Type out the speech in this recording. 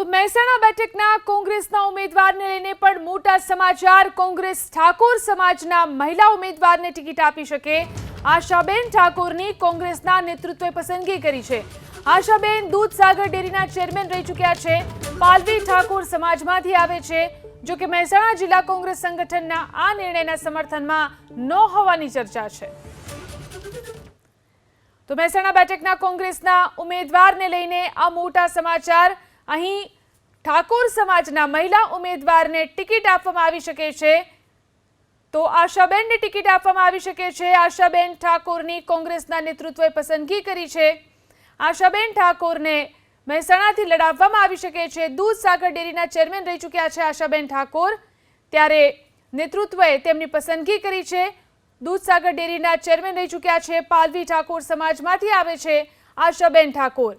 તો મહેસાણા બેઠકના કોંગ્રેસના ઉમેદવારને લઈને પણ મોટા સમાચાર। કોંગ્રેસ ઠાકોર સમાજના મહિલા ઉમેદવારને ટિકિટ આપી શકે આશાબેન ઠાકોરની કોંગ્રેસના નેતૃત્વએ પસંદગી કરી છે। આશાબેન દૂધસાગર ડેરીના ચેરમેન રહી ચૂક્યા છે। પાલવી ઠાકોર સમાજમાંથી આવે છે। જો કે મહેસાણા જિલ્લા કોંગ્રેસ સંગઠનના આ નિર્ણયના સમર્થનમાં ન હોવાની ચર્ચા છે। તો મહેસાણા બેઠકના કોંગ્રેસના ઉમેદવારને લઈને આ મોટા સમાચાર। અહીં ઠાકોર સમાજના મહિલા ઉમેદવારને ટિકિટ આપવામાં આવી શકે છે। તો આશાબેનને ટિકિટ આપવામાં આવી શકે છે। આશાબેન ઠાકોરની કોંગ્રેસના નેતૃત્વએ પસંદગી કરી છે। આશાબેન ઠાકોરને મહેસાણાથી લડાવવામાં આવી શકે છે। દૂધસાગર ડેરીના ચેરમેન રહી ચૂક્યા છે આશાબેન ઠાકોર, ત્યારે નેતૃત્વએ તેમની પસંદગી કરી છે। દૂધસાગર ડેરીના ચેરમેન રહી ચૂક્યા છે। પાલવી ઠાકોર સમાજમાંથી આવે છે આશાબેન ઠાકોર।